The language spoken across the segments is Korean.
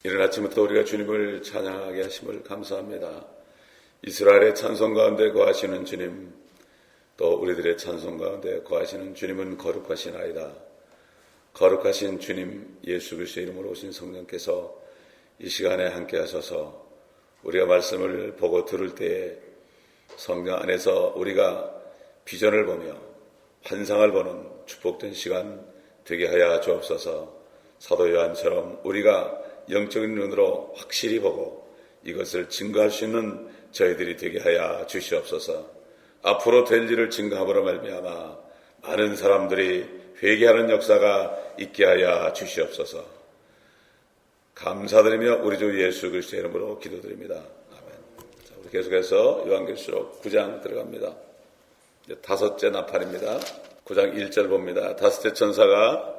이른 아침부터 우리가 주님을 찬양하게 하심을 감사합니다. 이스라엘의 찬송 가운데 거하시는 주님, 또 우리들의 찬송 가운데 거하시는 주님은 거룩하시나이다. 거룩하신 주님 예수 그리스도의 이름으로 오신 성령께서 이 시간에 함께 하셔서 우리가 말씀을 보고 들을 때에 성령 안에서 우리가 비전을 보며 환상을 보는 축복된 시간 되게 하여 주옵소서. 사도 요한처럼 우리가 영적인 눈으로 확실히 보고 이것을 증거할 수 있는 저희들이 되게 하여 주시옵소서. 앞으로 될 일을 증거함으로 말미암아 많은 사람들이 회개하는 역사가 있게 하여 주시옵소서. 감사드리며 우리 주 예수 그리스도의 이름으로 기도드립니다. 아멘. 자, 우리 계속해서 요한계시록 9장 들어갑니다. 이제 다섯째 나팔입니다. 9장 1절 봅니다. 다섯째 천사가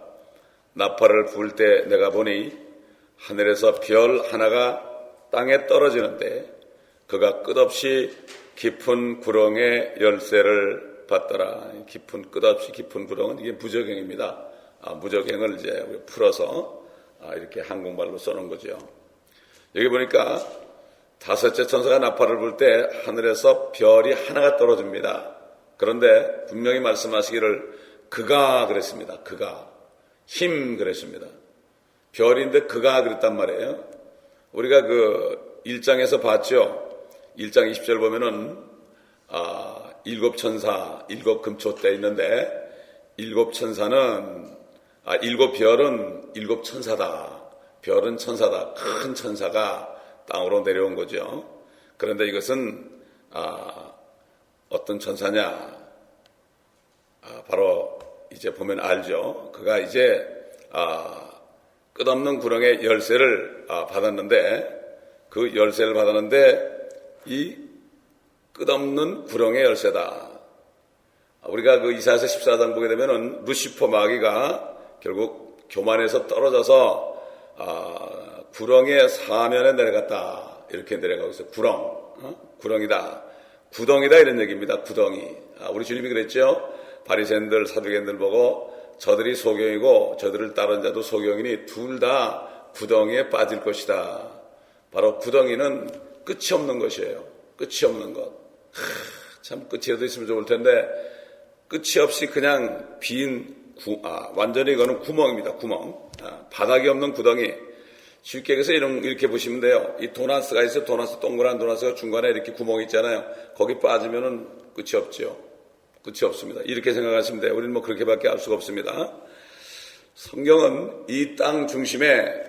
나팔을 불 때 내가 보니 하늘에서 별 하나가 땅에 떨어지는데 그가 끝없이 깊은 구렁의 열쇠를 받더라. 끝없이 깊은 구렁은 이게 무적행입니다. 무적행을 이제 풀어서 이렇게 한국말로 써놓은 거죠. 여기 보니까 다섯째 천사가 나팔을 불 때 하늘에서 별이 하나가 떨어집니다. 그런데 분명히 말씀하시기를 그가 그랬습니다. 그가 힘 그랬습니다. 별인데 그가 그랬단 말이에요. 우리가 그 1장에서 봤죠. 1장 20절 보면은 일곱 천사, 일곱 금초대 있는데 일곱 천사는 일곱 별은 일곱 천사다. 별은 천사다. 큰 천사가 땅으로 내려온 거죠. 그런데 이것은 어떤 천사냐? 바로 이제 보면 알죠. 그가 이제 끝없는 구렁의 열쇠를 받았는데 그 열쇠를 받았는데 이 끝없는 구렁의 열쇠다. 우리가 그 이사야서 14장 보게 되면은 루시퍼 마귀가 결국 교만에서 떨어져서 구렁의 사면에 내려갔다. 이렇게 내려가고 있어요. 구렁이다. 구덩이다 이런 얘기입니다. 구덩이. 우리 주님이 그랬죠. 바리새인들 사두개인들 보고 저들이 소경이고 저들을 따른 자도 소경이니 둘 다 구덩이에 빠질 것이다. 바로 구덩이는 끝이 없는 것이에요. 끝이 없는 것. 참 끝이라도 있으면 좋을 텐데 끝이 없이 그냥 완전히 이거는 구멍입니다. 구멍. 바닥이 없는 구덩이. 쉽게 해서 이렇게 보시면 돼요. 이 도나스가 있어요. 동그란 도나스가 중간에 이렇게 구멍이 있잖아요. 거기 빠지면은 끝이 없죠. 끝이 없습니다. 이렇게 생각하시면 돼요. 우리는 그렇게밖에 알 수가 없습니다. 성경은 이 땅 중심에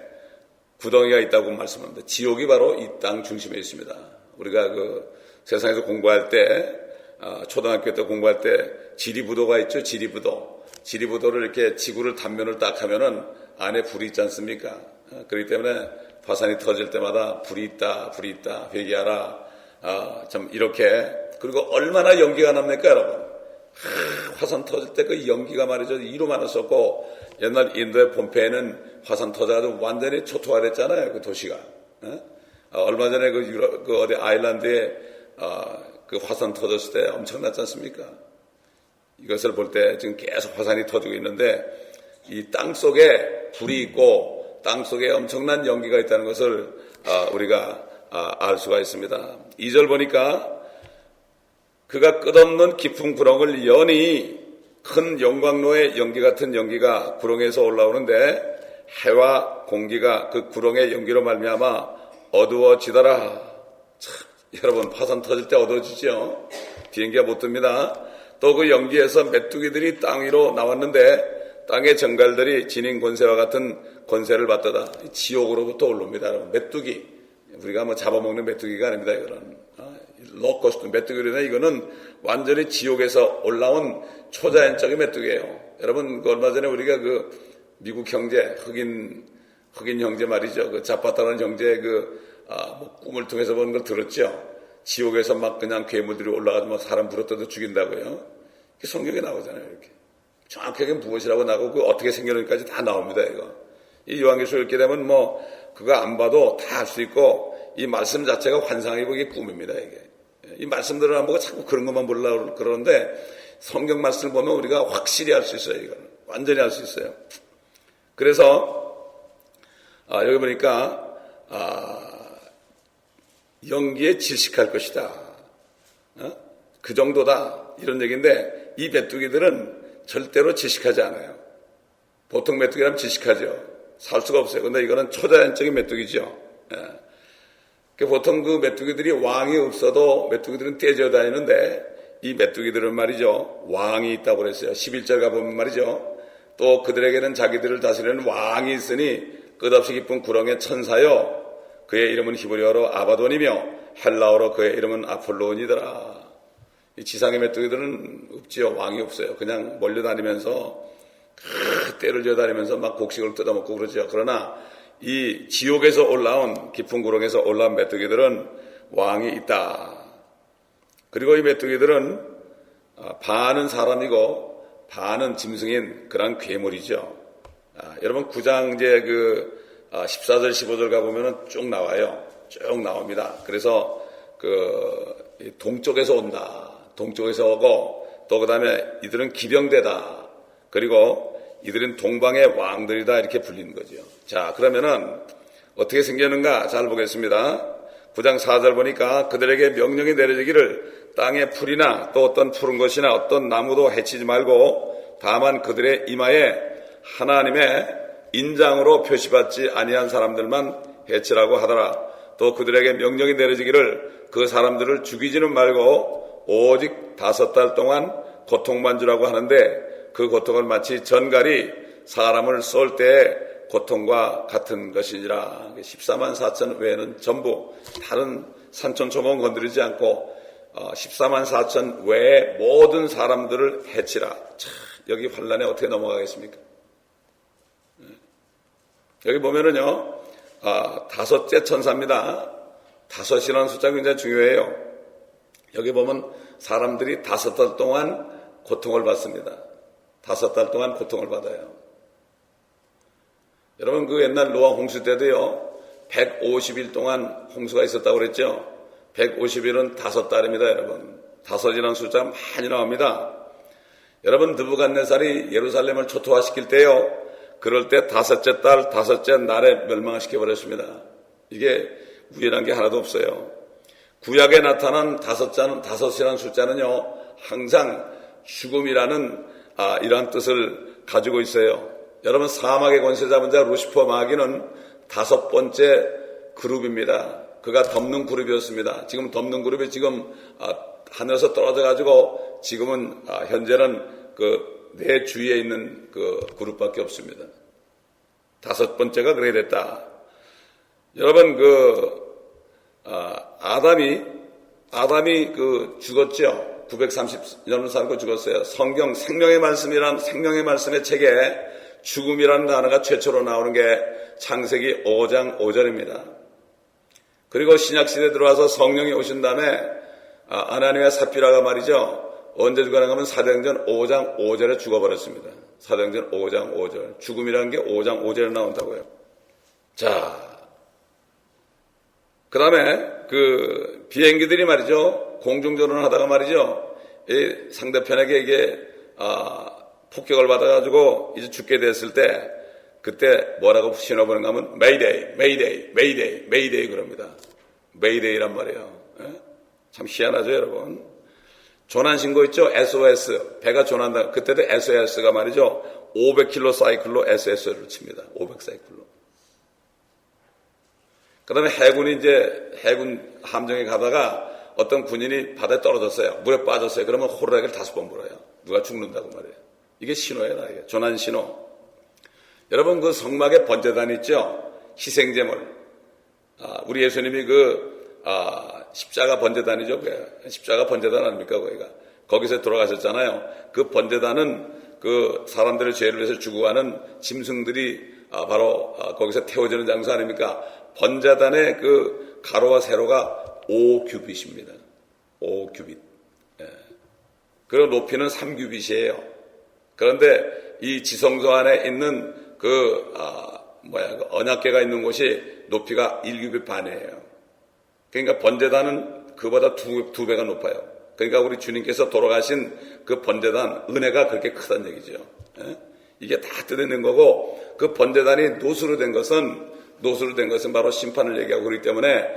구덩이가 있다고 말씀합니다. 지옥이 바로 이 땅 중심에 있습니다. 우리가 그 세상에서 공부할 때, 초등학교 때 공부할 때 지리부도가 있죠. 지리부도를 이렇게 지구를 단면을 딱 하면은 안에 불이 있지 않습니까? 그렇기 때문에 화산이 터질 때마다 불이 있다, 회개하라. 참 이렇게. 그리고 얼마나 연기가 납니까, 여러분? 화산 터질 때 그 연기가 말이죠. 이로 많았었고, 옛날 인도의 폼페이는 화산 터져가지고 완전히 초토화됐잖아요. 그 도시가. 얼마 전에 어디 아일랜드에, 그 화산 터졌을 때 엄청났지 않습니까? 이것을 볼 때 지금 계속 화산이 터지고 있는데, 이 땅 속에 불이 있고, 땅 속에 엄청난 연기가 있다는 것을, 우리가, 알 수가 있습니다. 2절 보니까, 그가 끝없는 깊은 구렁을 여니 큰 영광로의 연기 같은 연기가 구렁에서 올라오는데 해와 공기가 그 구렁의 연기로 말미암아 어두워지더라. 참, 여러분 화산 터질 때 어두워지죠. 비행기가 못 뜹니다. 또 그 연기에서 메뚜기들이 땅 위로 나왔는데 땅의 정갈들이 지닌 권세와 같은 권세를 받더라. 지옥으로부터 올라옵니다. 여러분. 메뚜기. 우리가 잡아먹는 메뚜기가 아닙니다. 이거는. 로커스트 메뚜기로는 이거는 완전히 지옥에서 올라온 초자연적인 메뚜기예요. 여러분, 얼마 전에 우리가 그 미국 형제, 흑인 형제 말이죠. 그 자파타라는 형제의 꿈을 통해서 보는 걸 들었죠. 지옥에서 막 그냥 괴물들이 올라가서 사람 부러뜨려 죽인다고요. 이게 성경에 나오잖아요, 이렇게. 정확하게 무엇이라고 나오고 그 어떻게 생겨는지까지 다 나옵니다, 이거. 이 요한계시록 읽게 되면 그거 안 봐도 다 알 수 있고 이 말씀 자체가 환상이고 이게 꿈입니다, 이게. 이 말씀들을 안 보고 자꾸 그런 것만 보려고 그러는데 성경 말씀을 보면 우리가 확실히 알 수 있어요. 이거는 완전히 알 수 있어요. 그래서 여기 보니까 연기에 질식할 것이다. 그 정도다. 이런 얘기인데 이 메뚜기들은 절대로 질식하지 않아요. 보통 메뚜기라면 질식하죠. 살 수가 없어요. 근데 이거는 초자연적인 메뚜기죠. 보통 그 메뚜기들이 왕이 없어도 메뚜기들은 떼져 다니는데 이 메뚜기들은 말이죠. 왕이 있다고 그랬어요. 11절 가보면 말이죠. 또 그들에게는 자기들을 다스리는 왕이 있으니 끝없이 깊은 구렁의 천사요. 그의 이름은 히브리어로 아바돈이며 헬라어로 그의 이름은 아폴로온이더라. 이 지상의 메뚜기들은 없지요. 왕이 없어요. 그냥 몰려다니면서 떼를 져다니면서 막 곡식을 뜯어먹고 그러죠. 그러나 이 지옥에서 올라온 깊은 구렁에서 올라온 메뚜기들은 왕이 있다. 그리고 이 메뚜기들은 반은 사람이고 반은 짐승인 그런 괴물이죠. 여러분 9장 이제 14절 15절 가보면은 쭉 나와요. 쭉 나옵니다. 그래서 동쪽에서 온다. 동쪽에서 오고 또 그다음에 이들은 기병대다. 그리고 이들은 동방의 왕들이다 이렇게 불리는 거죠. 자, 그러면은 어떻게 생겼는가 잘 보겠습니다. 9장 4절 보니까 그들에게 명령이 내려지기를 땅의 풀이나 또 어떤 푸른 것이나 어떤 나무도 해치지 말고 다만 그들의 이마에 하나님의 인장으로 표시받지 아니한 사람들만 해치라고 하더라. 또 그들에게 명령이 내려지기를 그 사람들을 죽이지는 말고 오직 5달 동안 고통만 주라고 하는데 그 고통은 마치 전갈이 사람을 쏠 때의 고통과 같은 것이니라. 14만 4천 외에는 전부 다른 산천초목 건드리지 않고 14만 4천 외의 모든 사람들을 해치라. 참, 여기 환란에 어떻게 넘어가겠습니까? 여기 보면은요, 5째 천사입니다. 5이라는 숫자가 굉장히 중요해요. 여기 보면 사람들이 5달 동안 고통을 받습니다. 5달 동안 고통을 받아요. 여러분 그 옛날 노아 홍수 때도요 150일 동안 홍수가 있었다고 그랬죠. 150일은 5달입니다. 여러분 5이라는 숫자 많이 나옵니다. 여러분 느부갓네살이 예루살렘을 초토화시킬 때요 그럴 때 5째 달 5째 날에 멸망시켜 버렸습니다. 이게 우연한 게 하나도 없어요. 구약에 나타난 5이라는 숫자는요 항상 죽음이라는 이러한 뜻을 가지고 있어요. 여러분 사막의 권세 잡은 자 루시퍼 마귀는 5번째 그룹입니다. 그가 덮는 그룹이었습니다. 지금 덮는 그룹이 지금 하늘에서 떨어져 가지고 지금은 현재는 내 주위에 있는 그룹밖에 없습니다. 5번째가 그래 됐다. 여러분 아담이 죽었죠. 930년을 살고 죽었어요. 성경 생명의 말씀이란 생명의 말씀의 책에 죽음이라는 단어가 최초로 나오는 게 창세기 5장 5절입니다. 그리고 신약시대에 들어와서 성령이 오신 다음에 아나니와 삽비라가 말이죠. 언제 죽어나가 하면 사도행전 5장 5절에 죽어버렸습니다. 사도행전 5장 5절. 죽음이라는 게 5장 5절에 나온다고요. 자, 그 다음에 비행기들이 말이죠. 공중전원을 하다가 말이죠. 이 상대편에게 이게, 폭격을 받아가지고 이제 죽게 됐을 때, 그때 뭐라고 신호보는가 하면, 메이데이, 메이데이, 메이데이, 메이데이 그럽니다. 메이데이란 말이에요. 예? 참 희한하죠, 여러분. 조난신고 있죠? SOS. 배가 조난다. 그때도 SOS가 말이죠. 500km 사이클로 SOS를 칩니다. 500 사이클로. 그 다음에 해군 함정에 가다가 어떤 군인이 바다에 떨어졌어요. 물에 빠졌어요. 그러면 호루라기를 5번 불어요. 누가 죽는다고 말이에요. 이게 신호예요, 이게. 조난 신호. 여러분, 그 성막에 번제단 있죠? 희생제물. 우리 예수님이 십자가 번제단이죠. 십자가 번제단 아닙니까, 거기가. 거기서 돌아가셨잖아요. 그 번제단은 그 사람들의 죄를 위해서 죽어가는 짐승들이 바로 거기서 태워지는 장소 아닙니까? 번제단의 그 가로와 세로가 5규빗입니다. 5규빗. 예. 그리고 높이는 3규빗이에요. 그런데 이 지성소 안에 있는 언약궤가 있는 곳이 높이가 1규빗 반이에요. 그러니까 번제단은 그보다 두 배가 높아요. 그러니까 우리 주님께서 돌아가신 그 번제단 은혜가 그렇게 크다는 얘기죠. 예? 이게 다 뜯어낸 거고 그 번제단이 노수로 된 것은 노수로 된 것은 바로 심판을 얘기하고 그렇기 때문에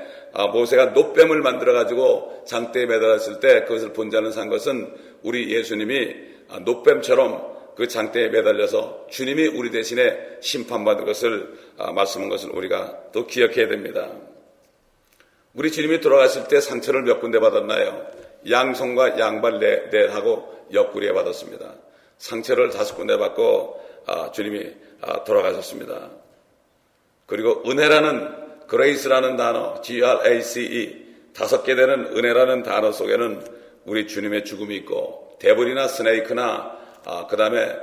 모세가 놋뱀을 만들어가지고 장대에 매달았을 때 그것을 본 자는 산 것은 우리 예수님이 놋뱀처럼 그 장대에 매달려서 주님이 우리 대신에 심판받은 것을 말씀한 것을 우리가 또 기억해야 됩니다. 우리 주님이 돌아가실 때 상처를 몇 군데 받았나요? 양손과 양발 넷하고 옆구리에 받았습니다. 상처를 5군데 받고 주님이 돌아가셨습니다. 그리고 은혜라는 그레이스라는 단어 Grace 5개 되는 은혜라는 단어 속에는 우리 주님의 죽음이 있고 데블이나 스네이크나 그 다음에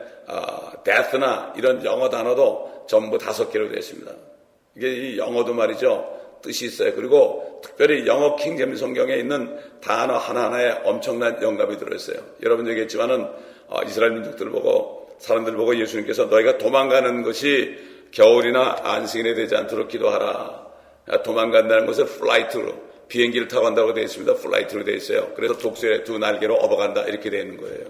death나 이런 영어 단어도 전부 5개로 되어 있습니다. 이게 이 영어도 말이죠. 뜻이 있어요. 그리고 특별히 영어 킹제임스 성경에 있는 단어 하나하나에 엄청난 영감이 들어있어요. 여러분 얘기했지만은 이스라엘 민족들을 보고 사람들 보고 예수님께서 너희가 도망가는 것이 겨울이나 안식일에 되지 않도록 기도하라. 도망간다는 것을 플라이트로 비행기를 타고 간다고 되어 있습니다. 플라이트로 되어 있어요. 그래서 독수리의 2 날개로 업어간다 이렇게 되어 있는 거예요.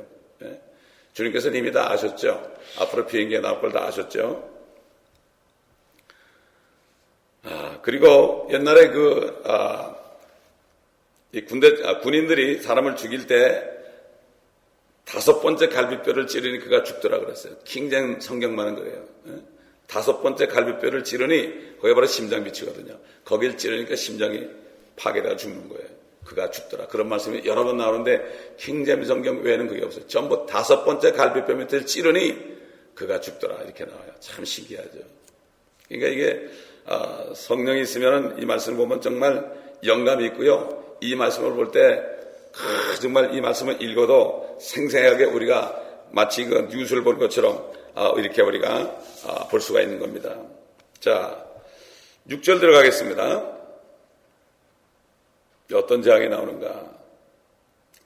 주님께서는 이미 다 아셨죠. 앞으로 비행기에 나올 걸 다 아셨죠. 그리고 옛날에 군인들이 사람을 죽일 때 5번째 갈비뼈를 찌르니 그가 죽더라 그랬어요. 킹제임 성경만은 그래요. 5번째 갈비뼈를 찌르니 그게 바로 심장빛이거든요. 거길 찌르니까 심장이 파괴되어 죽는 거예요. 그가 죽더라. 그런 말씀이 여러 번 나오는데 킹제임 성경 외에는 그게 없어요. 전부 5번째 갈비뼈 밑을 찌르니 그가 죽더라 이렇게 나와요. 참 신기하죠. 그러니까 이게 성령이 있으면 이 말씀을 보면 정말 영감이 있고요. 이 말씀을 볼 때 정말 이 말씀을 읽어도 생생하게 우리가 마치 그 뉴스를 본 것처럼 이렇게 우리가 볼 수가 있는 겁니다. 자, 6절 들어가겠습니다. 어떤 재앙이 나오는가?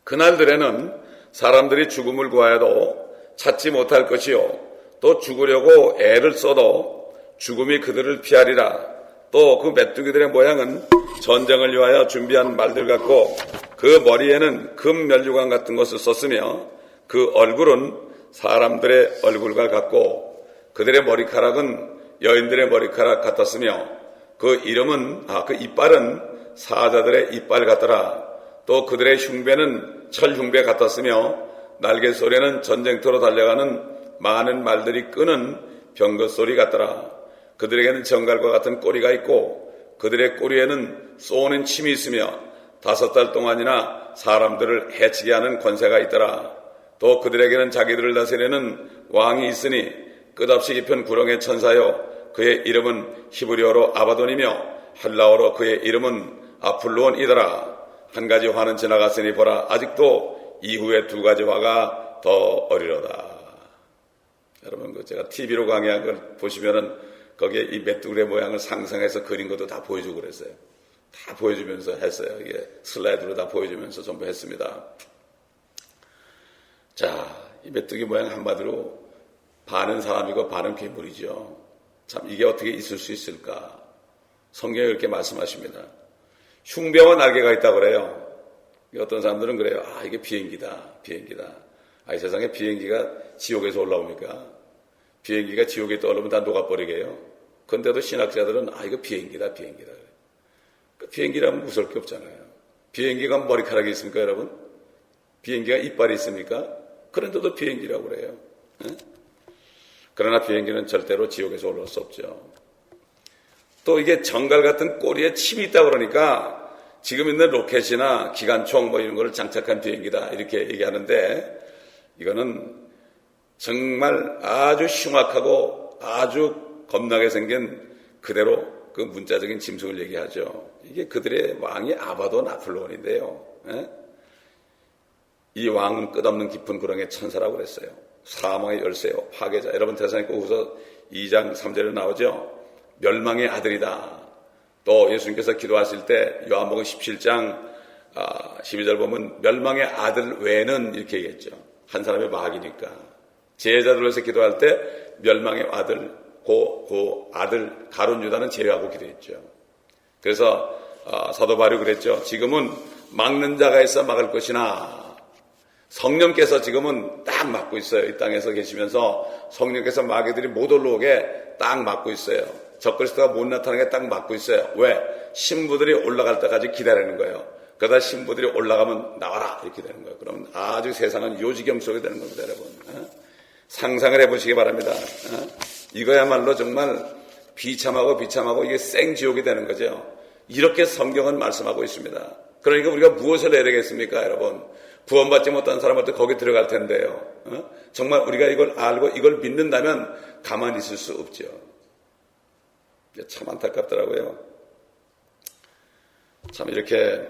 그날들에는 사람들이 죽음을 구하여도 찾지 못할 것이요 또 죽으려고 애를 써도 죽음이 그들을 피하리라. 또 그 메뚜기들의 모양은 전쟁을 위하여 준비한 말들 같고 그 머리에는 금 면류관 같은 것을 썼으며 그 얼굴은 사람들의 얼굴과 같고 그들의 머리카락은 여인들의 머리카락 같았으며 그 이름은 그 이빨은 사자들의 이빨 같더라. 또 그들의 흉배는 철 흉배 같았으며 날개 소리는 전쟁터로 달려가는 많은 말들이 끄는 병거 소리 같더라. 그들에게는 정갈과 같은 꼬리가 있고 그들의 꼬리에는 쏘는 침이 있으며 5달 동안이나 사람들을 해치게 하는 권세가 있더라. 또 그들에게는 자기들을 다스리는 왕이 있으니 끝없이 깊은 구렁의 천사요 그의 이름은 히브리어로 아바돈이며 헬라어로 그의 이름은 아폴로온이더라. 한 가지 화는 지나갔으니 보라 아직도 이후에 2가지 화가 더 어리로다. 여러분 제가 TV로 강의한 걸 보시면은 거기에 이 메뚜기의 모양을 상상해서 그린 것도 다 보여주고 그랬어요. 다 보여주면서 했어요. 이게 슬라이드로 다 보여주면서 전부 했습니다. 자, 이 메뚜기 모양 한마디로 반은 사람이고 반은 괴물이죠. 참 이게 어떻게 있을 수 있을까? 성경에 이렇게 말씀하십니다. 흉배와 날개가 있다고 그래요. 어떤 사람들은 그래요. 이게 비행기다. 이 세상에 비행기가 지옥에서 올라옵니까? 비행기가 지옥에 떠오르면 다 녹아버리게요. 그런데도 신학자들은 이거 비행기다. 비행기라면 무서울 게 없잖아요. 비행기가 머리카락이 있습니까, 여러분? 비행기가 이빨이 있습니까? 그런데도 비행기라고 그래요. 그러나 비행기는 절대로 지옥에서 올라올 수 없죠. 또 이게 정갈 같은 꼬리에 침이 있다 그러니까 지금 있는 로켓이나 기관총 이런 거를 장착한 비행기다 이렇게 얘기하는데 이거는 정말 아주 흉악하고 아주 겁나게 생긴 그대로 그 문자적인 짐승을 얘기하죠. 이게 그들의 왕이 아바돈 아폴로온인데요. 이 왕은 끝없는 깊은 구렁의 천사라고 그랬어요. 사망의 열쇠요, 파괴자. 여러분 데살로니가후서 2장 3절에 나오죠. 멸망의 아들이다. 또 예수님께서 기도하실 때 요한복음 17장 12절 보면 멸망의 아들 외에는 이렇게 얘기했죠. 한 사람의 마귀니까. 제자들을 위해서 기도할 때 멸망의 아들, 그 아들 가룟 유다는 제외하고 기도했죠. 그래서 사도 바울이 그랬죠. 지금은 막는 자가 있어 막을 것이나 성령께서 지금은 딱 막고 있어요. 이 땅에서 계시면서 성령께서 마귀들이 못 올라오게 딱 막고 있어요. 적그리스도가 못 나타나게 딱 막고 있어요. 왜? 신부들이 올라갈 때까지 기다리는 거예요. 그러다 신부들이 올라가면 나와라 이렇게 되는 거예요. 그러면 아주 세상은 요지경 속에 되는 겁니다, 여러분. 상상을 해보시기 바랍니다. 이거야말로 정말 비참하고 이게 생지옥이 되는 거죠. 이렇게 성경은 말씀하고 있습니다. 그러니까 우리가 무엇을 해야 되겠습니까, 여러분? 구원받지 못한 사람한테 거기 들어갈 텐데요. 정말 우리가 이걸 알고 이걸 믿는다면 가만히 있을 수 없죠. 참 안타깝더라고요. 참 이렇게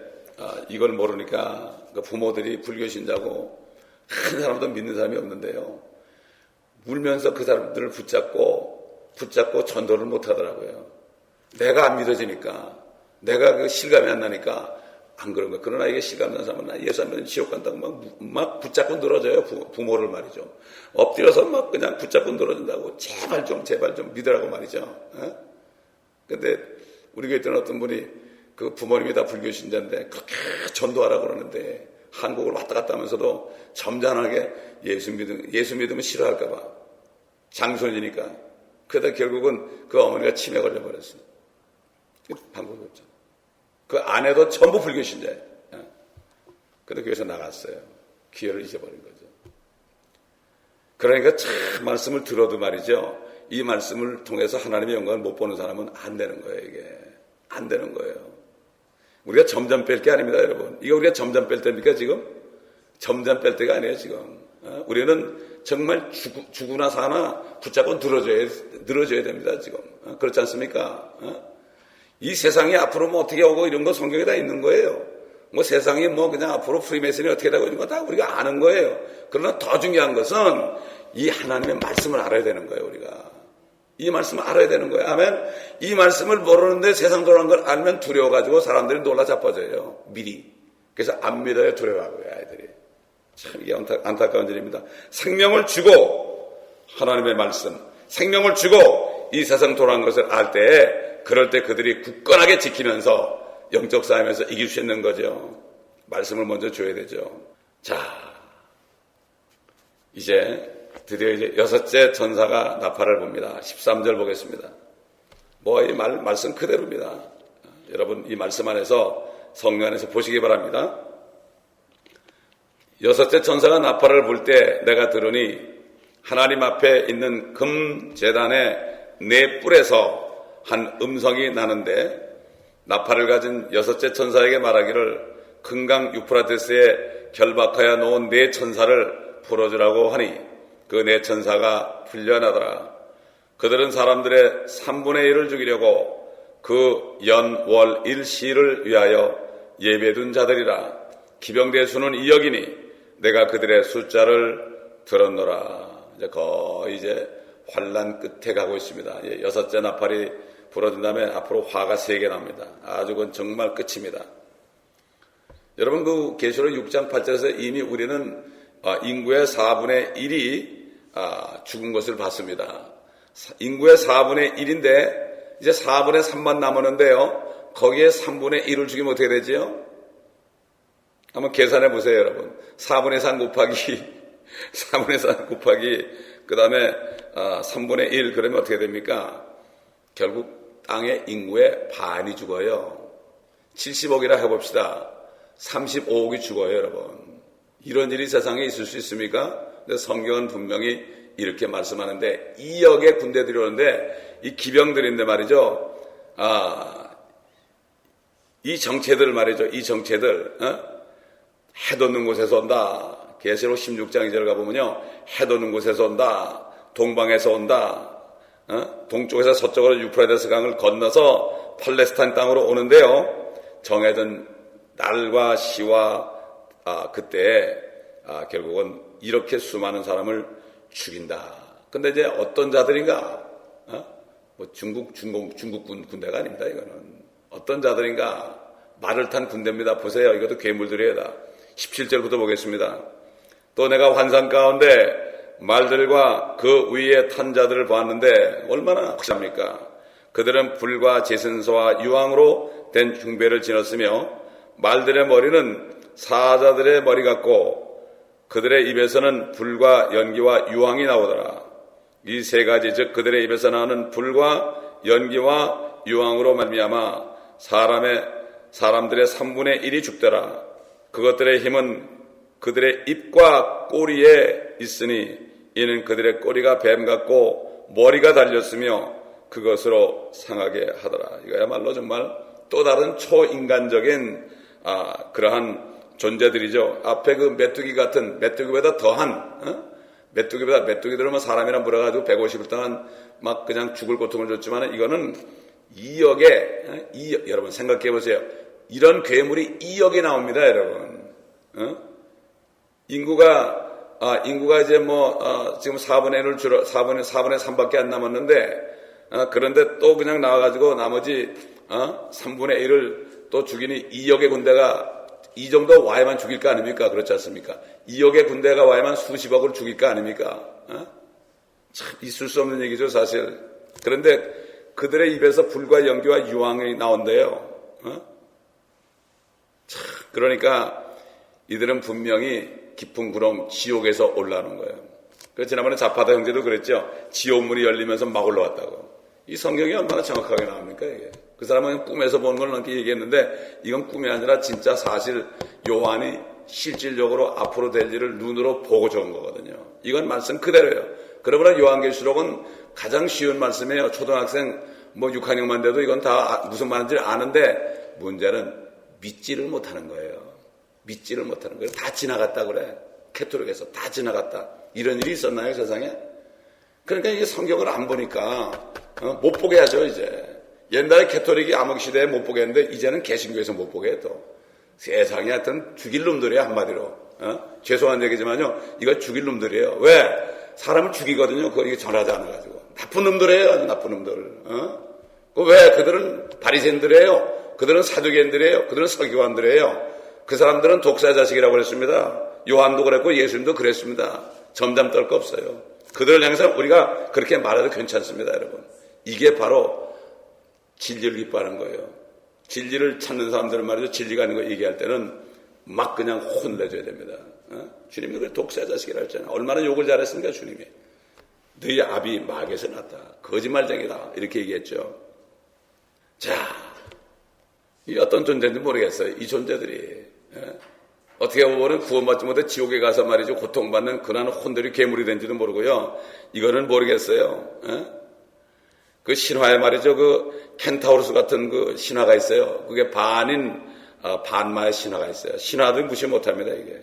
이걸 모르니까 그 부모들이 불교 신자고 한 사람도 믿는 사람이 없는데요. 울면서 그 사람들을 붙잡고 전도를 못 하더라고요. 내가 안 믿어지니까, 내가 그 실감이 안 나니까 안 그런 거예요. 그러나 이게 실감 나는 사람은 나 예수 안 믿으면 지옥 간다고 막 붙잡고 늘어져요. 부모를 말이죠. 엎드려서 막 그냥 붙잡고 늘어진다고 제발 좀 믿으라고 말이죠. 근데 우리 교회 때는 어떤 분이 그 부모님이 다 불교 신자인데 그렇게 전도하라고 그러는데 한국을 왔다 갔다 하면서도 점잖하게 예수 믿으면 싫어할까봐 장손이니까. 그러다 결국은 그 어머니가 치매 걸려버렸어요. 방법이 없잖아. 그 아내도 전부 불교 신자예요. 근데 교회에서 나갔어요. 기회를 잊어버린 거죠. 그러니까 참 말씀을 들어도 말이죠. 이 말씀을 통해서 하나님의 영광을 못 보는 사람은 안 되는 거예요, 이게. 안 되는 거예요. 우리가 점점 뺄 게 아닙니다, 여러분. 이거 우리가 점점 뺄 때입니까, 지금? 점점 뺄 때가 아니에요, 지금. 우리는 정말 죽으나 사나 붙잡고 늘어져야 됩니다, 지금. 그렇지 않습니까? 이 세상이 앞으로 뭐 어떻게 오고 이런 거 성경에 다 있는 거예요. 뭐 세상이 뭐 그냥 앞으로 프리메이슨이 어떻게 되고 이런 거 다 우리가 아는 거예요. 그러나 더 중요한 것은 이 하나님의 말씀을 알아야 되는 거예요, 우리가. 이 말씀을 알아야 되는 거예요. 아멘. 이 말씀을 모르는데 세상 돌아가는 걸 알면 두려워가지고 사람들이 놀라 자빠져요. 미리. 그래서 안 믿어요, 두려워하고요, 아이들이. 참 이게 안타까운 일입니다. 생명을 주고 하나님의 말씀, 생명을 주고 이 세상 돌아가는 것을 알 때 그럴 때 그들이 굳건하게 지키면서 영적 싸움에서 이길 수 있는 거죠. 말씀을 먼저 줘야 되죠. 자, 이제 드디어 이제 여섯째 천사가 나팔을 봅니다. 13절 보겠습니다. 이 말씀 그대로입니다. 여러분 이 말씀 안에서 성경 안에서 보시기 바랍니다. 여섯째 천사가 나팔을 불 때 내가 들으니 하나님 앞에 있는 금 제단의 네 뿔에서 한 음성이 나는데 나팔을 가진 여섯째 천사에게 말하기를 금강 유프라테스에 결박하여 놓은 네 천사를 풀어주라고 하니 그 네 천사가 풀려나더라. 그들은 사람들의 3분의 1을 죽이려고 그 연, 월, 일시를 위하여 예배둔 자들이라. 기병대의 수는 2억이니 내가 그들의 숫자를 들었노라. 이제 환란 끝에 가고 있습니다. 여섯째 나팔이 불어진 다음에 앞으로 화가 3개 나옵니다. 아주 그건 정말 끝입니다. 여러분 그 계시록 6장 8절에서 이미 우리는 인구의 4분의 1이 죽은 것을 봤습니다. 인구의 4분의 1인데 이제 4분의 3만 남았는데요. 거기에 3분의 1을 죽이면 어떻게 되지요? 한번 계산해 보세요, 여러분. 4분의 3 곱하기 4분의 3 곱하기 그 다음에 3분의 1 그러면 어떻게 됩니까? 결국 땅의 인구의 반이 죽어요. 70억이라 해봅시다. 35억이 죽어요, 여러분. 이런 일이 세상에 있을 수 있습니까? 근데 성경은 분명히 이렇게 말씀하는데 2억의 군대들이 오는데 이 기병들인데 말이죠. 이 정체들 말이죠. 이 정체들 해돋는 곳에서 온다. 계시록 16장 2절 가보면요. 해돋는 곳에서 온다. 동방에서 온다. 동쪽에서 서쪽으로 유프라테스 강을 건너서 팔레스타인 땅으로 오는데요. 정해진 날과 시와 그때 결국은 이렇게 수많은 사람을 죽인다. 근데 이제 어떤 자들인가? 중국군 군대가 아닙니다. 이거는 어떤 자들인가? 말을 탄 군대입니다. 보세요. 이것도 괴물들이에다. 17절부터 보겠습니다. 또 내가 환상 가운데 말들과 그 위에 탄 자들을 보았는데 얼마나 확실합니까? 그들은 불과 제선소와 유황으로 된 흉배를 지녔으며 말들의 머리는 사자들의 머리 같고 그들의 입에서는 불과 연기와 유황이 나오더라. 이 세 가지 즉 그들의 입에서 나오는 불과 연기와 유황으로 말미암아 사람들의 3분의 1이 죽더라. 그것들의 힘은 그들의 입과 꼬리에 있으니 이는 그들의 꼬리가 뱀 같고 머리가 달렸으며 그것으로 상하게 하더라. 이거야말로 정말 또 다른 초인간적인 그러한 존재들이죠. 앞에 그 메뚜기 같은, 메뚜기보다 더한, 메뚜기들은 뭐 사람이랑 물어가지고 150일 동안 막 그냥 죽을 고통을 줬지만 이거는 2억에, 여러분 생각해 보세요. 이런 괴물이 2억이 나옵니다, 여러분. 인구가 이제 지금 4분의 1을 4분의 3밖에 안 남았는데, 그런데 또 그냥 나와가지고 나머지, 3분의 1을 또 죽이니 2억의 군대가 이 정도 와야만 죽일 거 아닙니까? 그렇지 않습니까? 2억의 군대가 와야만 수십억을 죽일 거 아닙니까? 참 있을 수 없는 얘기죠, 사실. 그런데 그들의 입에서 불과 연기와 유황이 나온대요. 참, 그러니까 이들은 분명히 깊은 구름 지옥에서 올라오는 거예요. 그 지난번에 자파다 형제도 그랬죠. 지옥문이 열리면서 막 올라왔다고. 이 성경이 얼마나 정확하게 나옵니까, 이게? 그 사람은 꿈에서 보는 걸 그렇게 얘기했는데 이건 꿈이 아니라 진짜 사실 요한이 실질적으로 앞으로 될 일을 눈으로 보고 적은 거거든요. 이건 말씀 그대로예요. 그러므로 요한계시록은 가장 쉬운 말씀이에요. 초등학생 6학년만 돼도 이건 다 무슨 말인지 아는데 문제는 믿지를 못하는 거예요. 믿지를 못하는 거예요. 다 지나갔다 그래. 캐토릭에서 다 지나갔다. 이런 일이 있었나요, 세상에? 그러니까 이게 성경을 안 보니까 못 보게 하죠, 이제. 옛날에 캐토릭이 암흑시대에 못 보게 했는데 이제는 개신교에서 못 보게 해 또. 세상에 하여튼 죽일 놈들이에요, 한마디로. 죄송한 얘기지만요, 이거 죽일 놈들이에요. 왜? 사람을 죽이거든요. 그걸 이게 전하지 않아가지고. 나쁜 놈들이에요, 아주 나쁜 놈들. 왜? 그들은 바리새인들이에요. 그들은 사두개인들이에요. 그들은 서기관들이에요. 그 사람들은 독사 자식이라고 그랬습니다. 요한도 그랬고 예수님도 그랬습니다. 점점 떨 거 없어요. 그들을 향해서 우리가 그렇게 말해도 괜찮습니다, 여러분. 이게 바로 진리를 기뻐하는 거예요. 진리를 찾는 사람들은 말이죠. 진리가 아닌 거 얘기할 때는 막 그냥 혼내줘야 됩니다. 주님이 그 독사 자식이라 했잖아요. 얼마나 욕을 잘했습니까, 주님이. 너희 아비 마귀에서 났다. 거짓말쟁이다. 이렇게 얘기했죠. 자, 이 어떤 존재인지 모르겠어요. 이 존재들이. 어떻게 보면 구원받지 못해 지옥에 가서 말이죠. 고통받는 그런 혼들이 괴물이 된지도 모르고요. 이거는 모르겠어요. 그 신화에 말이죠. 그 켄타우로스 같은 그 신화가 있어요. 그게 반마의 신화가 있어요. 신화도 무시 못합니다, 이게.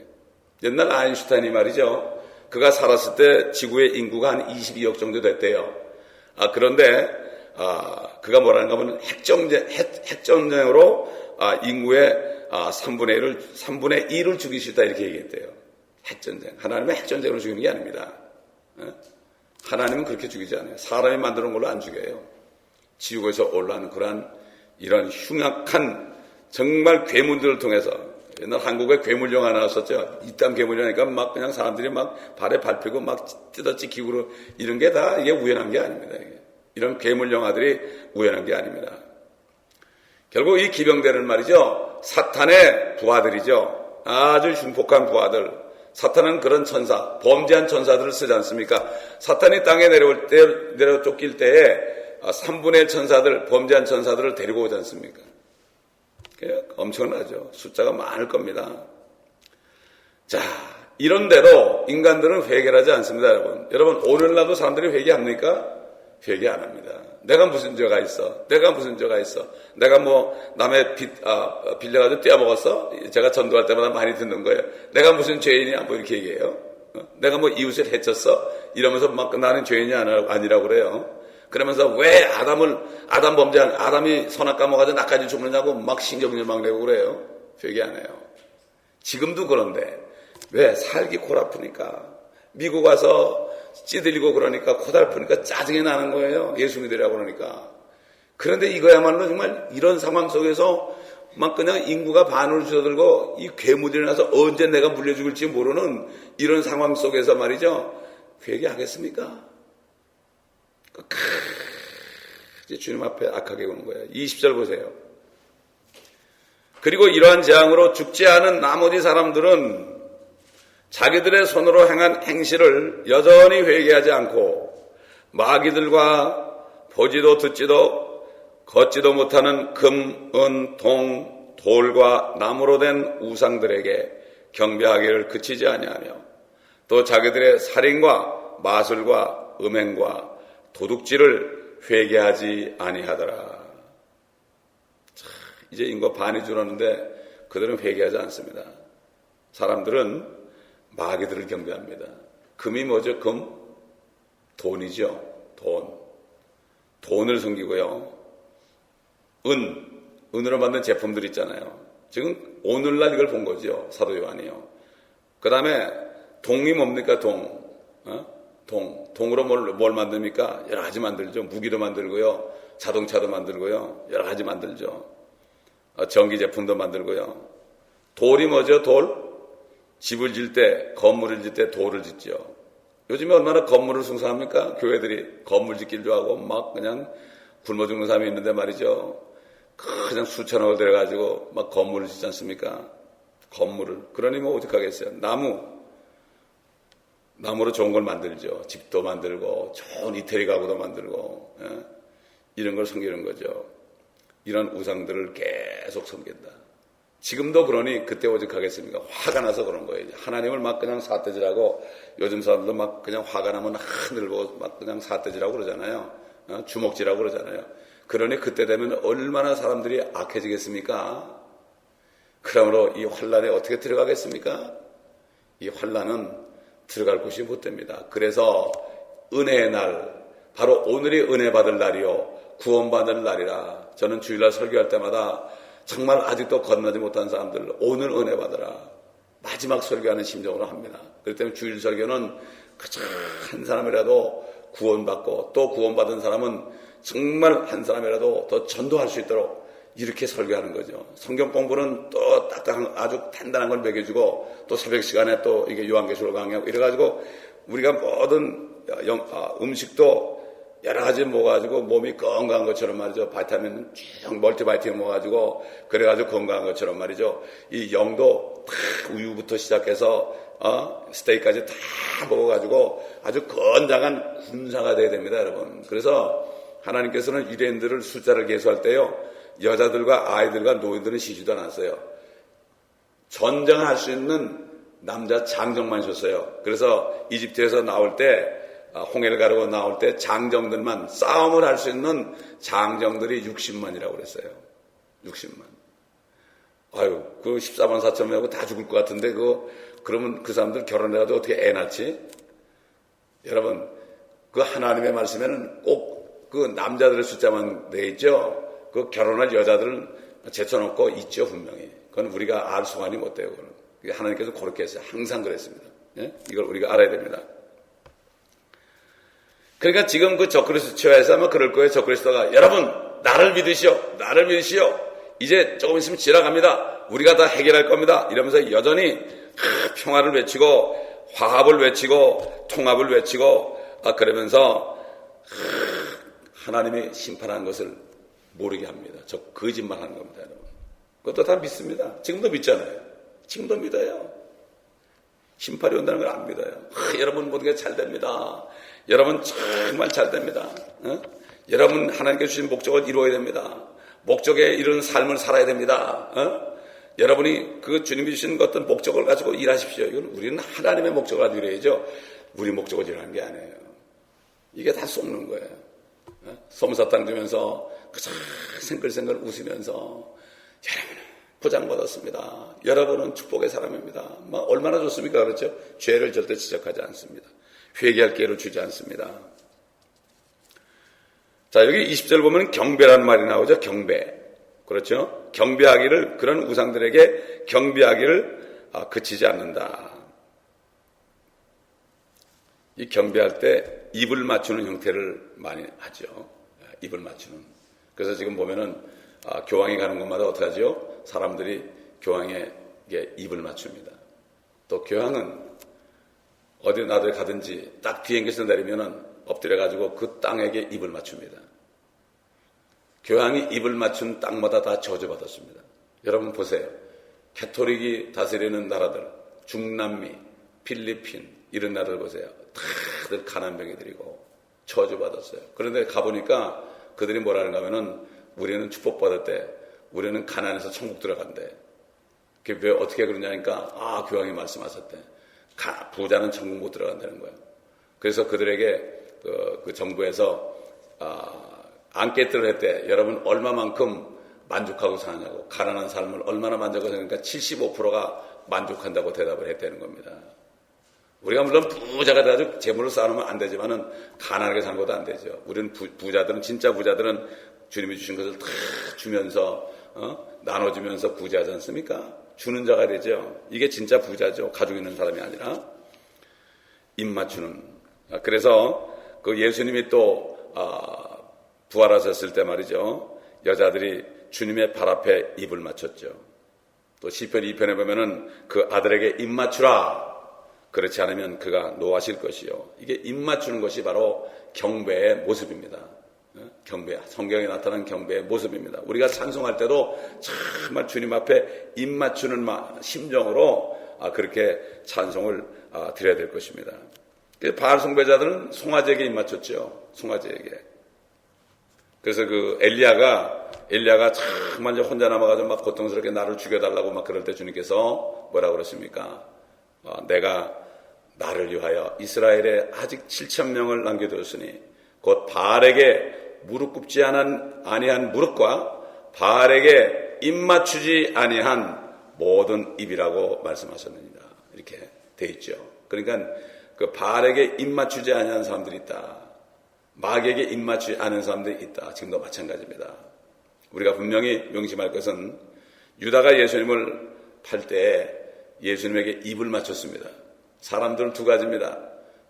옛날 아인슈타인이 말이죠. 그가 살았을 때 지구의 인구가 한 22억 정도 됐대요. 그런데, 그가 뭐라는가 하면 핵전쟁으로, 인구의 3분의 1을 죽일 수 있다, 이렇게 얘기했대요. 핵전쟁. 하나님은 핵전쟁으로 죽이는 게 아닙니다. 하나님은 그렇게 죽이지 않아요. 사람이 만드는 걸로 안 죽여요. 지옥에서 올라오는 이런 흉악한 정말 괴물들을 통해서 옛날 한국에 괴물 영화 나왔었죠. 이딴 괴물 영화니까 막 그냥 사람들이 막 발에 밟히고 막 뜯어지 기구로 이런 게 다 이게 우연한 게 아닙니다. 이런 괴물 영화들이 우연한 게 아닙니다. 결국 이 기병대는 말이죠. 사탄의 부하들이죠. 아주 흉폭한 부하들. 사탄은 그런 천사, 범죄한 천사들을 쓰지 않습니까? 사탄이 땅에 내려 쫓길 때에 3분의 1 천사들, 범죄한 천사들을 데리고 오지 않습니까? 엄청나죠. 숫자가 많을 겁니다. 자, 이런데도 인간들은 회개를 하지 않습니다, 여러분. 여러분, 오늘날도 사람들이 회개합니까? 회개 안 합니다. 내가 무슨 죄가 있어? 내가 남의 빌려가지고 떼어먹었어? 제가 전도할 때마다 많이 듣는 거예요. 내가 무슨 죄인이야? 이렇게 얘기해요. 내가 이웃을 해쳤어? 이러면서 막 나는 죄인이 아니라고 그래요. 그러면서 왜 아담 범죄한, 아담이 선악 까먹어가지고 나까지 죽느냐고 막 신경질 막 내고 그래요. 회개 안 해요. 지금도 그런데, 왜? 살기 골아프니까. 미국 와서 찌들리고 그러니까 고달프니까 짜증이 나는 거예요. 예수 믿으라고 그러니까. 그런데 이거야말로 정말 이런 상황 속에서 막 그냥 인구가 반으로 줄어들고 이 괴물들이 나서 언제 내가 물려 죽을지 모르는 이런 상황 속에서 말이죠. 회개하겠습니까? 이제 주님 앞에 악하게 오는 거예요. 20절 보세요. 그리고 이러한 재앙으로 죽지 않은 나머지 사람들은 자기들의 손으로 행한 행실을 여전히 회개하지 않고 마귀들과 보지도 듣지도 걷지도 못하는 금, 은, 동, 돌과 나무로 된 우상들에게 경배하기를 그치지 아니하며 또 자기들의 살인과 마술과 음행과 도둑질을 회개하지 아니하더라. 자, 이제 인구 반이 줄었는데 그들은 회개하지 않습니다. 사람들은 마귀들을 경배합니다. 금이 뭐죠? 금? 돈이죠. 돈을 섬기고요. 은으로 만든 제품들 있잖아요. 지금 오늘날 이걸 본 거죠. 사도 요한이요. 그 다음에 동이 뭡니까? 동으로 뭘 만듭니까? 여러 가지 만들죠. 무기도 만들고요. 자동차도 만들고요. 여러 가지 만들죠. 전기 제품도 만들고요. 돌이 뭐죠? 돌? 집을 질 때, 건물을 짓 때 돌을 짓죠. 요즘에 얼마나 건물을 숭상합니까? 교회들이 건물 짓기를 좋아하고 막 그냥 굶어 죽는 사람이 있는데 말이죠. 그냥 수천억을 들여가지고 막 건물을 짓지 않습니까? 건물을. 그러니 뭐 오죽하겠어요. 나무로 좋은 걸 만들죠. 집도 만들고 좋은 이태리 가구도 만들고 이런 걸 섬기는 거죠. 이런 우상들을 계속 섬긴다. 지금도 그러니 그때 오죽하겠습니까? 화가 나서 그런 거예요. 하나님을 막 그냥 삿대질하고 요즘 사람도 막 그냥 화가 나면 하늘 보고 막 그냥 삿대질하고 그러잖아요. 주먹질하고 그러잖아요. 그러니 그때 되면 얼마나 사람들이 악해지겠습니까? 그러므로 이 환란에 어떻게 들어가겠습니까? 이 환란은 들어갈 곳이 못 됩니다. 그래서 은혜의 날, 바로 오늘이 은혜 받을 날이요 구원받을 날이라. 저는 주일날 설교할 때마다 정말 아직도 건너지 못한 사람들 오늘 은혜 받으라. 마지막 설교하는 심정으로 합니다. 그렇기 때문에 주일 설교는 그저 한 사람이라도 구원받고 또 구원받은 사람은 정말 한 사람이라도 더 전도할 수 있도록 이렇게 설교하는 거죠. 성경 공부는 또 딱딱한 아주 단단한 걸 먹여주고 또 새벽 시간에 또 이게 요한계시록 강의하고 이래가지고 우리가 모든 음식도 여러 가지 먹어가지고 몸이 건강한 것처럼 말이죠. 바이타민 쭉 멀티바이타민 먹어가지고 그래가지고 건강한 것처럼 말이죠. 이 영도 다 우유부터 시작해서 스테이크까지 다 먹어가지고 아주 건장한 군사가 돼야 됩니다, 여러분. 그래서 하나님께서는 유대인들을 숫자를 계수할 때요. 여자들과 아이들과 노인들은 시지도 않았어요. 전쟁을 할 수 있는 남자 장정만 줬어요. 그래서 이집트에서 나올 때 홍해를 가르고 나올 때 장정들만 싸움을 할 수 있는 장정들이 60만이라고 그랬어요. 60만. 아유, 그 14만 4천 명하고 다 죽을 것 같은데 그러면 그 사람들 결혼해가지고 어떻게 애 낳지? 여러분, 그 하나님의 말씀에는 꼭 그 남자들의 숫자만 돼 있죠. 그 결혼할 여자들은 제쳐놓고 있죠, 분명히. 그건 우리가 알 수만이 못 돼요. 그건. 하나님께서 그렇게 했어요. 항상 그랬습니다. 예? 이걸 우리가 알아야 됩니다. 그러니까 지금 그 적그리스도에서 아마 그럴 거예요. 적그리스도가 여러분 나를 믿으시오. 이제 조금 있으면 지나갑니다. 우리가 다 해결할 겁니다. 이러면서 여전히 평화를 외치고 화합을 외치고 통합을 외치고 그러면서 하나님이 심판하는 것을 모르게 합니다. 저 거짓말하는 겁니다, 여러분. 그것도 다 믿습니다. 지금도 믿잖아요. 지금도 믿어요. 심판이 온다는 걸 안 믿어요. 여러분 모든 게 잘 됩니다. 여러분 정말 잘 됩니다. 여러분 하나님께 주신 목적을 이루어야 됩니다. 목적에 이르는 삶을 살아야 됩니다. 여러분이 그 주님이 주신 어떤 목적을 가지고 일하십시오. 이건 우리는 하나님의 목적을 가지고 일해야죠. 우리 목적을 일하는 게 아니에요. 이게 다 속는 거예요. 솜사탕 주면서 그저 생글생글 웃으면서 여러분은 포장받았습니다. 여러분은 축복의 사람입니다. 얼마나 좋습니까? 그렇죠? 죄를 절대 지적하지 않습니다. 회개할 기회를 주지 않습니다. 자, 여기 20절 보면 경배라는 말이 나오죠. 경배. 그렇죠? 경배하기를, 그런 우상들에게 경배하기를 그치지 않는다. 이 경배할 때 입을 맞추는 형태를 많이 하죠. 입을 맞추는. 그래서 지금 보면은 교황이 가는 곳마다 어떻게 하죠? 사람들이 교황에게 입을 맞춥니다. 또 교황은 어디 나들 가든지 딱 비행기에서 내리면은 엎드려가지고 그 땅에게 입을 맞춥니다. 교황이 입을 맞춘 땅마다 다 저주받았습니다. 여러분 보세요. 캐토릭이 다스리는 나라들, 중남미, 필리핀 이런 나라들 보세요. 다들 가난뱅이들이고 저주받았어요. 그런데 가보니까 그들이 뭐라는가 하면은 우리는 축복받았대. 우리는 가난해서 천국 들어간대. 그게 왜 어떻게 그러냐니까 교황이 말씀하셨대. 부자는 천국 못 들어간다는 거예요. 그래서 그들에게 그 정부에서 앙케트를 했대. 여러분 얼마만큼 만족하고 사냐고. 가난한 삶을 얼마나 만족하고 사니까 75%가 만족한다고 대답을 했다는 겁니다. 우리가 물론 부자가 돼가지고 재물을 쌓아놓으면 안 되지만은 가난하게 사는 것도 안 되죠. 우리는 부자들은, 진짜 부자들은 주님이 주신 것을 다 주면서 나눠주면서 부자하지 않습니까? 주는 자가 되죠. 이게 진짜 부자죠. 가지고 있는 사람이 아니라. 입 맞추는. 그래서 그 예수님이 또 부활하셨을 때 말이죠. 여자들이 주님의 발 앞에 입을 맞췄죠. 또 시편 2편에 보면은 그 아들에게 입 맞추라. 그렇지 않으면 그가 노하실 것이요. 이게 입 맞추는 것이 바로 경배의 모습입니다. 경배, 성경에 나타난 경배의 모습입니다. 우리가 찬송할 때도 정말 주님 앞에 입 맞추는 심정으로 그렇게 찬송을 드려야 될 것입니다. 바알 숭배자들은 송아지에게 입 맞췄죠. 송아지에게. 그래서 그 엘리야가 정말 혼자 남아가지고 막 고통스럽게 나를 죽여달라고 막 그럴 때 주님께서 뭐라고 그러십니까? 내가 나를 위하여 이스라엘에 아직 7,000명을 남겨두었으니 곧 바알에게 무릎 꿇지 아니한 무릎과 바알에게 입 맞추지 아니한 모든 입이라고 말씀하셨느니라. 이렇게 돼 있죠. 그러니까 그 바알에게 입 맞추지 아니한 사람들이 있다. 마귀에게 입 맞추지 않은 사람들이 있다. 지금도 마찬가지입니다. 우리가 분명히 명심할 것은 유다가 예수님을 팔 때 예수님에게 입을 맞췄습니다. 사람들은 두 가지입니다.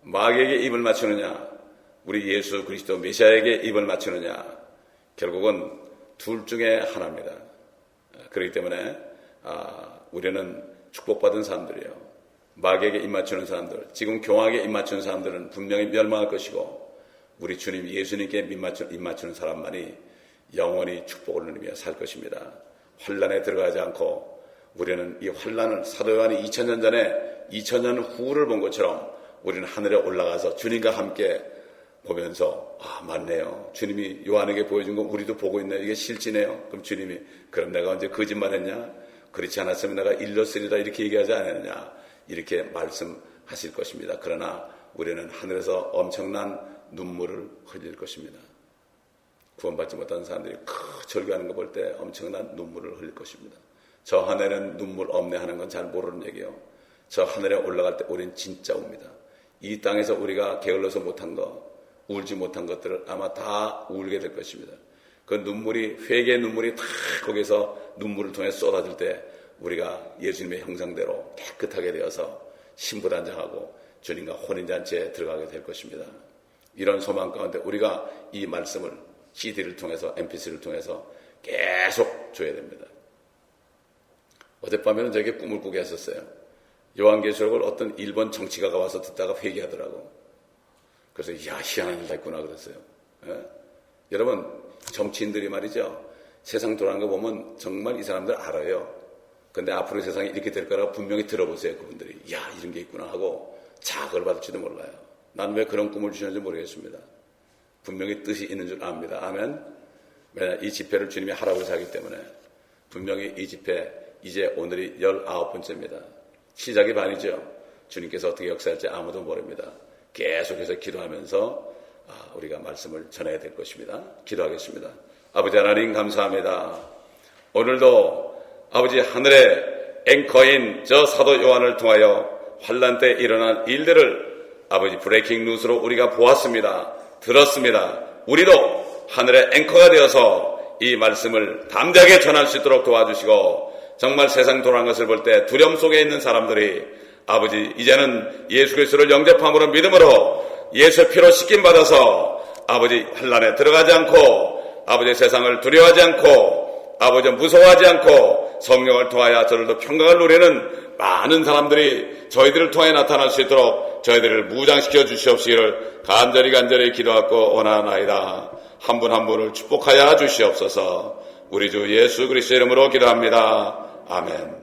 마귀에게 입을 맞추느냐, 우리 예수 그리스도 메시아에게 입을 맞추느냐, 결국은 둘 중에 하나입니다. 그렇기 때문에 우리는 축복받은 사람들이에요. 마귀에게 입 맞추는 사람들, 지금 교황에게 입 맞추는 사람들은 분명히 멸망할 것이고, 우리 주님 예수님께 입 맞추는 사람만이 영원히 축복을 누리며 살 것입니다. 환난에 들어가지 않고 우리는 이 환난을 사도 요한이 2000년 전에 2000년 후를 본 것처럼 우리는 하늘에 올라가서 주님과 함께 보면서 맞네요. 주님이 요한에게 보여준 건 우리도 보고 있네요. 이게 실지네요. 그럼 주님이 그럼 내가 언제 거짓말했냐? 그렇지 않았으면 내가 일렀으리라 이렇게 얘기하지 않았느냐? 이렇게 말씀하실 것입니다. 그러나 우리는 하늘에서 엄청난 눈물을 흘릴 것입니다. 구원받지 못한 사람들이 절규하는 거 볼 때 엄청난 눈물을 흘릴 것입니다. 저 하늘에는 눈물 없네 하는 건 잘 모르는 얘기예요. 저 하늘에 올라갈 때 우리는 진짜 웁니다. 이 땅에서 우리가 게을러서 못한 거, 울지 못한 것들을 아마 다 울게 될 것입니다. 그 눈물이, 회개의 눈물이 다 거기서 눈물을 통해 쏟아질 때 우리가 예수님의 형상대로 깨끗하게 되어서 신부단장하고 주님과 혼인잔치에 들어가게 될 것입니다. 이런 소망 가운데 우리가 이 말씀을 CD를 통해서, MP3를 통해서 계속 줘야 됩니다. 어젯밤에는 저에게 꿈을 꾸게 했었어요. 요한계시록을 어떤 일본 정치가가 와서 듣다가 회개하더라고. 그래서 희한한 일 다 있구나 그랬어요. 예? 여러분, 정치인들이 말이죠. 세상 돌아가는 거 보면 정말 이 사람들 알아요. 근데 앞으로 세상이 이렇게 될 거라고 분명히 들어보세요. 그분들이. 이런 게 있구나 하고 자극을 받을지도 몰라요. 난 왜 그런 꿈을 주셨는지 모르겠습니다. 분명히 뜻이 있는 줄 압니다. 아멘. 왜냐, 이 집회를 주님이 하라고 하기 때문에 분명히 이 집회 이제 오늘이 19번째입니다. 시작이 반이죠. 주님께서 어떻게 역사할지 아무도 모릅니다. 계속해서 기도하면서 우리가 말씀을 전해야 될 것입니다. 기도하겠습니다. 아버지 하나님 감사합니다. 오늘도 아버지 하늘의 앵커인 저 사도 요한을 통하여 환난 때 일어난 일들을 아버지 브레이킹 뉴스로 우리가 보았습니다. 들었습니다. 우리도 하늘의 앵커가 되어서 이 말씀을 담대하게 전할 수 있도록 도와주시고 정말 세상 돌아간 것을 볼 때 두려움 속에 있는 사람들이 아버지 이제는 예수 그리스도를 영접함으로 믿음으로 예수의 피로 씻김받아서 아버지 환난에 들어가지 않고 아버지 세상을 두려워하지 않고 아버지 무서워하지 않고 성령을 통하여 저들도 평강을 누리는 많은 사람들이 저희들을 통해 나타날 수 있도록 저희들을 무장시켜 주시옵시기를 간절히 기도하고 원하나이다. 한 분 한 분을 축복하여 주시옵소서. 우리 주 예수 그리스도의 이름으로 기도합니다. 아멘.